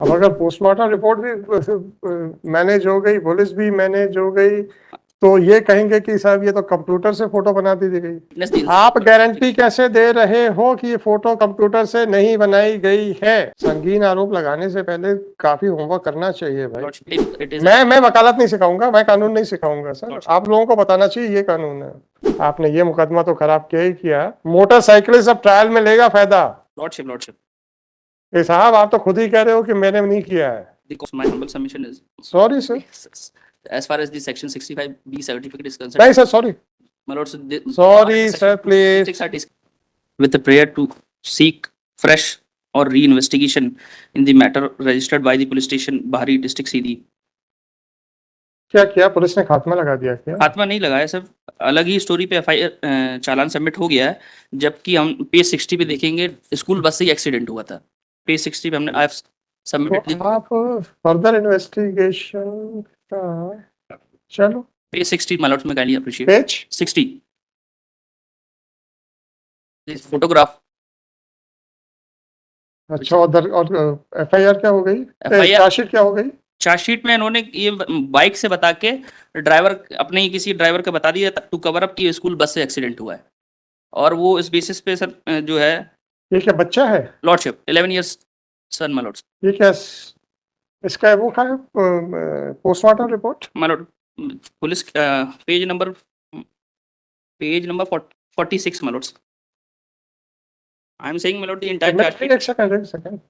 अब अगर postmortem report भी मैनेज हो गई, पुलिस भी मैनेज हो गई, तो ये कहेंगे कि साहब ये तो कंप्यूटर से फोटो बना दी गई। आप गारंटी कैसे दे रहे हो कि ये फोटो कंप्यूटर से नहीं बनाई गई है? संगीन आरोप लगाने से पहले काफी होमवर्क करना चाहिए भाई। मैं वकालत नहीं सिखाऊंगा, मैं कानून नहीं सिखाऊंगा सर, आप लोगों को बताना चाहिए ये कानून है। आपने ये मुकदमा तो खराब किया ही किया। मोटरसाइकिलिस्ट अब ट्रायल में लेगा फायदा। लॉर्डशिप ये साहब आप तो खुद ही कह रहे हो कि मैंने नहीं किया है। my humble submission is sorry sir. as far as the section 65B certificate is concerned. नहीं sir, sorry My lord, sorry sir please. with the prayer to seek fresh or re-investigation in the matter registered by the police station Bahari district सीधी। क्या किया police ने? खात्मा लगा दिया क्या? खात्मा नहीं लगाया सर, अलग ही स्टोरी पे एफआईआर चालान सबमिट हो गया है। जबकि हम पेज 60 पे देखेंगे स्कूल बस से ही एक्सीडेंट हुआ था। पेज 60 पे हमने आई सबमिटेड। आप फर्दर इन्वेस्टिगेशन का चलो पेज 60 माय लॉर्ड में kindly appreciate. Page 60 this photograph. अच्छा, और एफआईआर क्या हो गई? FIR चार्जशीट क्या हो गई? चार्जशीट में इन्होंने ये बाइक से बता के ड्राइवर अपने ही किसी ड्राइवर को बता दिया टू कवर अप कि स्कूल बस से एक्सीडेंट हुआ है। और वो इस बेसिस पे सर जो है ये क्या बच्चा है? Lordship 11 years son my lord. ये क्या इसका वो क्या है? Postmortem report my lord police page number 46 my lord. I am saying my lord the entire chargesheet. एक सेकंड।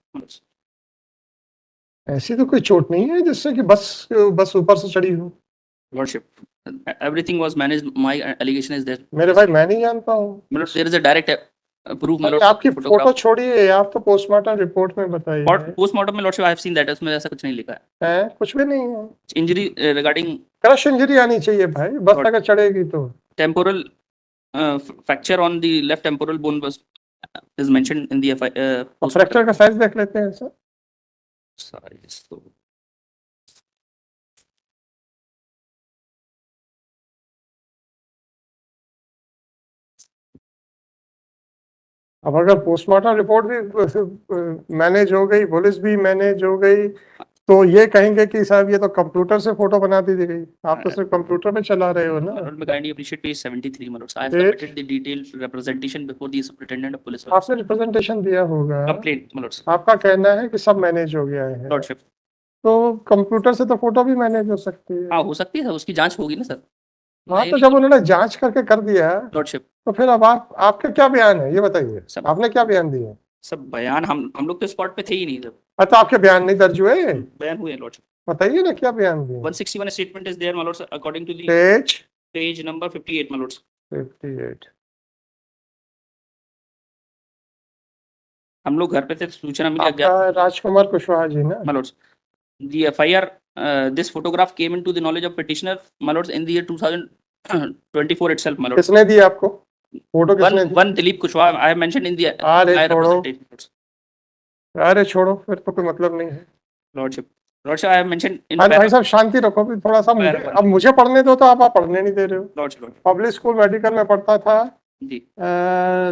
ऐसी तो कोई चोट नहीं है जिससे कि बस ऊपर से चढ़ी हो? Lordship everything was managed, my allegation is there. मेरे भाई मैं नहीं जानता हूँ। My lord there is a direct proof my lord. आपकी फोटो छोड़िए, आप तो पोस्टमार्टम रिपोर्ट में बताइए। पोस्टमार्टम में lordship I have seen that, उसमें ऐसा कुछ नहीं लिखा है। कुछ भी नहीं है। इंजरी रिगार्डिंग क्रश इंजरी आनी चाहिए भाई, बस अगर चढ़ेगी तो। Temporal fracture on the left temporal bone was is mentioned in the fracture का साइज देख लेते हैं सर। साइज तो अब अगर पोस्टमार्टम रिपोर्ट भी मैनेज हो गई, पुलिस भी मैनेज हो गई, तो ये कहेंगे कि साहब ये तो कंप्यूटर से फोटो बना दी गई। आप तो सिर्फ कंप्यूटर में चला रहे हो ना। मैं kindly appreciate page 73 my lord. I have submitted the detailed representation before the superintendent of police. आपने रिप्रेजेंटेशन दिया होगा। Complaint my Lord. आपका कहना है कि सब मैनेज हो गया है। लॉर्डशिप तो कंप्यूटर से तो फोटो भी मैनेज हो सकती है। हाँ हो सकती है, उसकी जांच होगी ना सर। हाँ, तो जब उन्होंने जांच करके कर दिया लॉर्डशिप तो फिर अब आपके क्या बयान है ये बताइए? आपने क्या बयान दिए? सब बयान हम लोग तो स्पॉट पे थे ही नहीं जब। अच्छा, आपके बयान नहीं दर्ज हुए? बयान हुए लॉर्डशिप। बताइए ना क्या बयान दिए। 161 statement is there my lord according to the page number 58 my lord. 58। हम लोग घर पे थे, सूचना मिली आपका राजकुमार कुशवाहा जी ना? My Lord the FIR this photograph came into the knowledge of petitioner my lords in the year 2024 itself my lord। किसने दी आपको फोटो? किसने दी? one Dilip Kushwaha I have mentioned in the अरे छोड़ो, अरे छोड़ो, फिर तो कोई मतलब नहीं है। Lordship I have mentioned in भाई साहब शांति रखो भी थोड़ा सा। अब मुझे पढ़ने दो, तो आप पढ़ने नहीं दे रहे हो। लॉर्डशिप पब्लिक स्कूल मेडिकल में पढ़ता था जी।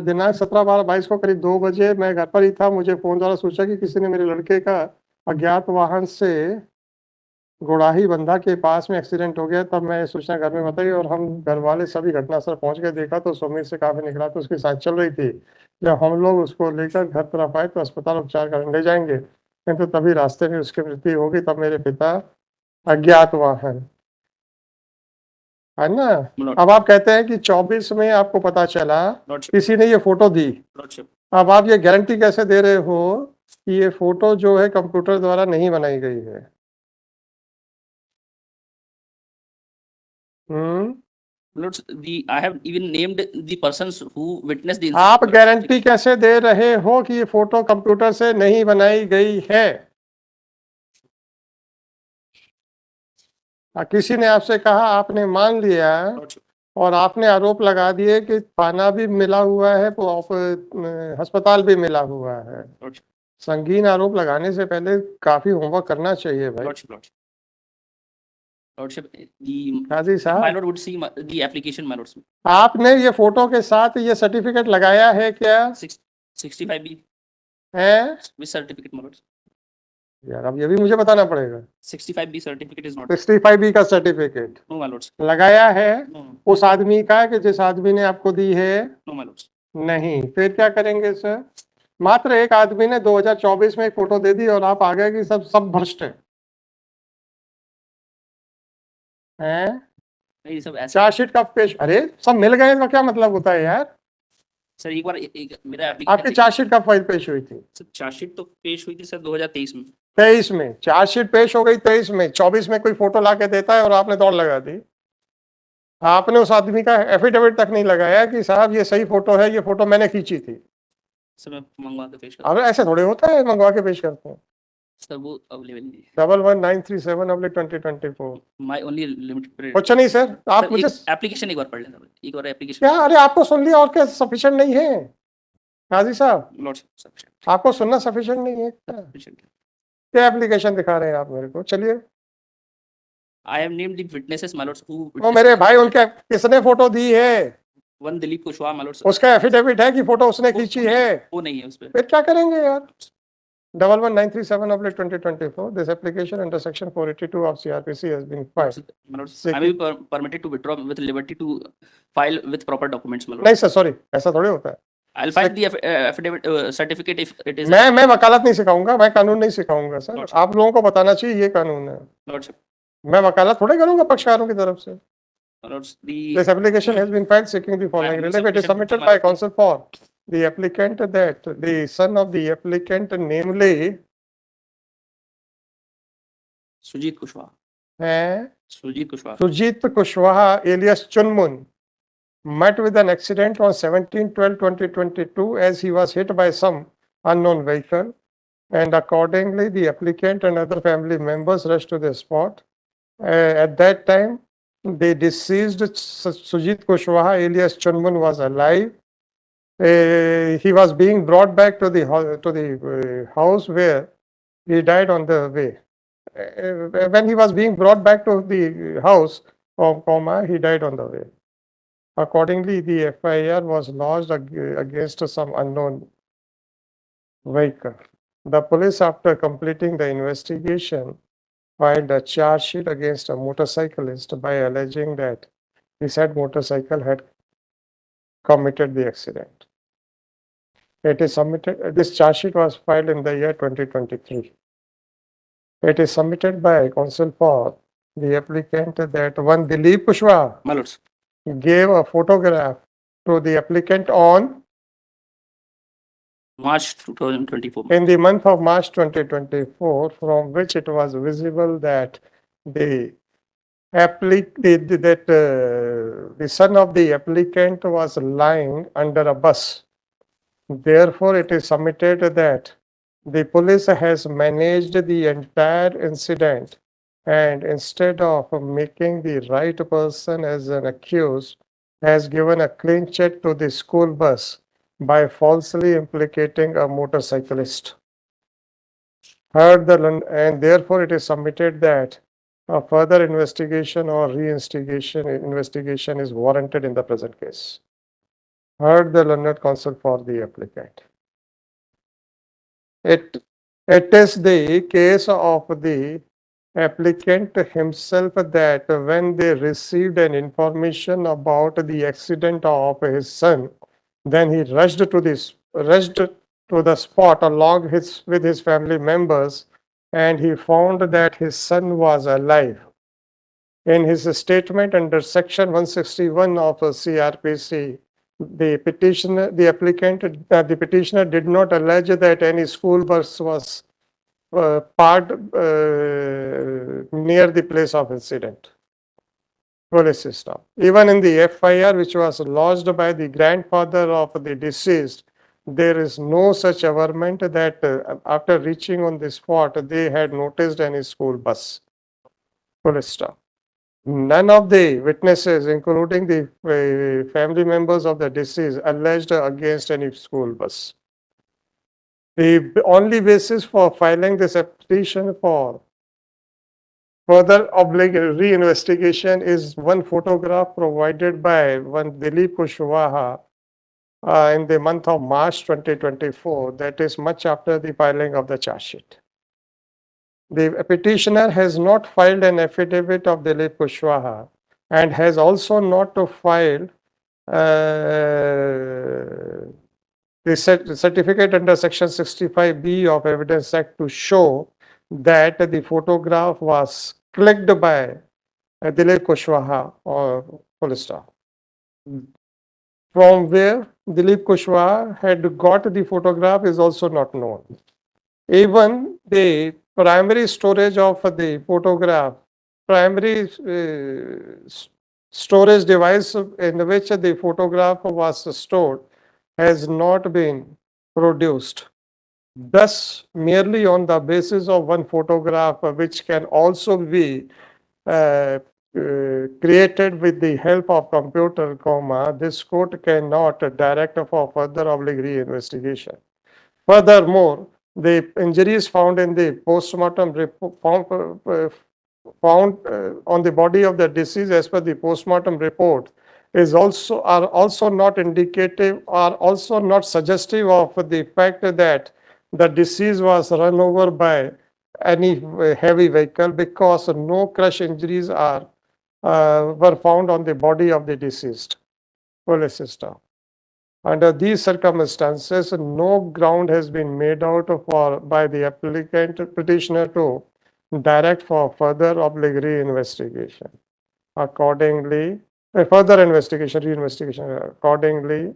दिनांक 17/12/22 को करीब 2 बजे मैं घर पर ही था। मुझे फोन द्वारा सूचा कि किसी ने मेरे लड़के का अज्ञात वाहन से गोड़ाही बंधा के पास में एक्सीडेंट हो गया। तब मैं सूचना घर में बताई और हम घर वाले सभी घटनास्थल पहुंच के देखा तो सुमित से काफी निकला तो उसकी सांस चल रही थी। जब हम लोग उसको लेकर घर तरफ आए तो अस्पताल उपचार करने ले जाएंगे, किंतु तभी रास्ते में उसकी मृत्यु हो गई। तब मेरे पिता अज्ञात वाहन है ना। अब आप कहते हैं कि 24 में आपको पता चला, किसी ने ये फोटो दी। अब आप ये गारंटी कैसे दे रहे हो कि ये फोटो जो है कंप्यूटर द्वारा नहीं बनाई गई है? I have even named the persons who witnessed the आप गारंटी कैसे दे रहे हो कि ये फोटो कंप्यूटर से नहीं बनाई गई है? किसी ने आपसे कहा, आपने मान लिया और आपने आरोप लगा दिए कि थाना भी मिला हुआ है, अस्पताल भी मिला हुआ है। संगीन आरोप लगाने से पहले काफी होमवर्क करना चाहिए भाई। काजी साहब, आपने ये फोटो के साथ ये सर्टिफिकेट लगाया है क्या? 65B है with certificate my lords। यार अब ये भी मुझे बताना पड़ेगा। 65B certificate is not 65B का सर्टिफिकेट नो माय लॉर्ड्स, लगाया है नो उस आदमी का कि जिस आदमी ने आपको दी है? No my lords. नहीं, फिर क्या करेंगे सर? मात्र एक आदमी ने 2024 में एक फोटो दे दी और आप आ गए कि सब भ्रष्ट है। हैं? नहीं सब ऐसा चार्जशीट कब पेश? अरे सब मिल गए तो क्या मतलब होता है यार? सर, एक बार मेरा आपकी एप्लीकेशन चार्जशीट कब फाइल पेश हुई थी? चार्जशीट तो पेश हुई थी सर 2023 में। 23 में चार्जशीट पेश हो गई, 23 में, 24 में कोई फोटो ला के देता है और आपने दौड़ लगा दी। आपने उस आदमी का एफिडेविट तक नहीं लगाया कि साहब ये सही फोटो है, ये फोटो मैंने खींची थी। सर मैं मंगवा के पेश अब ऐसे थोड़े होता है, मंगवा के पेश करते हैं। सर वो अवेलेबल नहीं है। 11937/2024। माय ओनली लिमिटेड कुछ नहीं सर, आप मुझे एप्लीकेशन एक बार पढ़ लेना, एक बार एप्लीकेशन। क्या? अरे आपको सुन लिया और क्या सफिशिएंट नहीं है? काजी साहब, लॉर्ड्स आपको सुनना सफिशिएंट नहीं है क्या? सफिशिएंट। क्या एप्लीकेशन दिखा रहे हैं आप मेरे को? चलिए। I have named the witnesses my Lord's who वो मेरे भाई, उनके किसने फोटो दी है? One Dilip Kushwaha my Lord's. उसका एफिडेविट है कि फोटो उसने खींची है? वो नहीं है उस पे। फिर क्या करेंगे यार? 11937/2024, this application under section 482 of CRPC has been filed. My lords, I may be permitted to withdraw with liberty to file with proper documents, my lord. नहीं सर, सॉरी, ऐसा थोड़ी होता है। I'll file the affidavit certificate if it is. मैं वकालत नहीं सिखाऊंगा, मैं कानून नहीं सिखाऊंगा सर। Lordship. आप लोगों को बताना चाहिए ये कानून है। Lordship, मैं वकालत थोड़े करूंगा पक्षकारों की तरफ से। my lords, the This application has been filed seeking the following relief. It is submitted by counsel for the applicant that the son of the applicant, namely Sujit Kushwaha. Sujit Kushwaha. Sujit Kushwaha alias Chunmun met with an accident on 17/12/2022 as he was hit by some unknown vehicle, and accordingly the applicant and other family members rushed to the spot. At that time, the deceased Sujit Kushwaha alias Chunmun was alive. He was being brought back to the house where he died on the way. When he was being brought back to the house, he died on the way. Accordingly, the FIR was lodged against some unknown vehicle. The police, after completing the investigation, filed a charge sheet against a motorcyclist by alleging that the said motorcycle had committed the accident. It is submitted. This charge sheet was filed in the year 2023. It is submitted by counsel for the applicant that one Dilip Kushwaha My lords, gave a photograph to the applicant on March 2024. in the month of March 2024, from which it was visible that the son of the applicant was lying under a bus. Therefore, it is submitted that the police has managed the entire incident, and instead of making the right person as an accused, has given a clean check to the school bus by falsely implicating a motorcyclist. And therefore it is submitted that a further investigation or investigation is warranted in the present case. Heard the learned counsel for the applicant. It is the case of the applicant himself that when they received an information about the accident of his son, then he rushed to the spot along with his family members, and he found that his son was alive. In his statement under section 161 of CRPC, the petitioner did not allege that any school bus was parked near the place of incident. Police system. Even in the FIR, which was lodged by the grandfather of the deceased, there is no such averment that after reaching on the spot, they had noticed any school bus. Police staff. None of the witnesses, including the family members of the deceased, alleged against any school bus. The only basis for filing this petition for further re-investigation is one photograph provided by one Dilip Kushwaha in the month of March 2024, that is much after the filing of the charge sheet. The petitioner has not filed an affidavit of Dilip Kushwaha and has also not filed the certificate under Section 65B of Evidence Act to show that the photograph was clicked by Dilip Kushwaha or full stop. From where Dilip Kushwaha had got the photograph is also not known. Even the primary storage of the photograph, primary storage device in which the photograph was stored has not been produced. Thus, merely on the basis of one photograph, which can also be created with the help of computer, this court cannot direct for further oblique investigation. Furthermore, the injuries found in the postmortem report found on the body of the deceased as per the postmortem report are also not indicative, are also not suggestive of the fact that the deceased was run over by any heavy vehicle, because no crush injuries were found on the body of the deceased. Police system. Under these circumstances, no ground has been made out by the applicant petitioner to direct for further oblique investigation. Accordingly, further investigation, reinvestigation. Accordingly,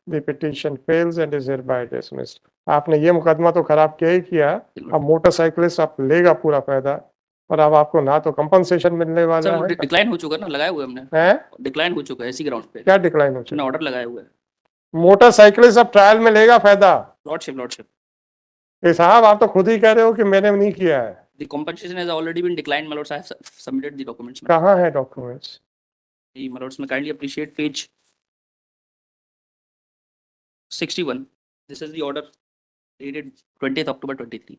the petition fails and is hereby dismissed. आपने ये मुकदमा तो खराब किया ही किया, अब motorcyclist आप लेगा पूरा फायदा, और अब आपको ना तो कंपनसेशन मिलने वाला है। डिक्लाइन हो चुका ना, लगाए हुए हमने, डिक्लाइन हो चुका है इसी ग्राउंड पे। क्या डिक्लाइन हो चुका? ऑर्डर लगाए हुए। मोटरसाइकिलिस्ट अब ट्रायल में लेगा फायदा। लॉर्डशिप साहब आप तो खुद ही कह रहे हो कि मैंने नहीं किया है। The compensation has already been declined, my lords. I have submitted the documents. कहाँ है documents? My lords, may kindly appreciate page 61. This is the order dated 20th October 23.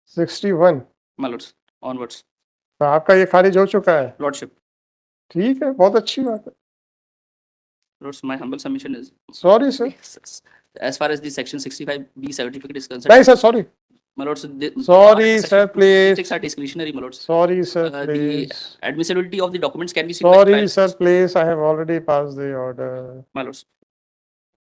61. My lords, onwards. तो आपका ये खारिज हो चुका है? Lordship. ठीक है, बहुत अच्छी बात है। Lords, my humble submission is. Sorry, sir. As far as the section 65B certificate is concerned. नहीं sir, sorry. My lords, sorry, sir, please. Are discretionary, my lords. Sorry, sir, please. The admissibility of the documents can be seen. Sorry, sir, please. I have already passed the order. My lords,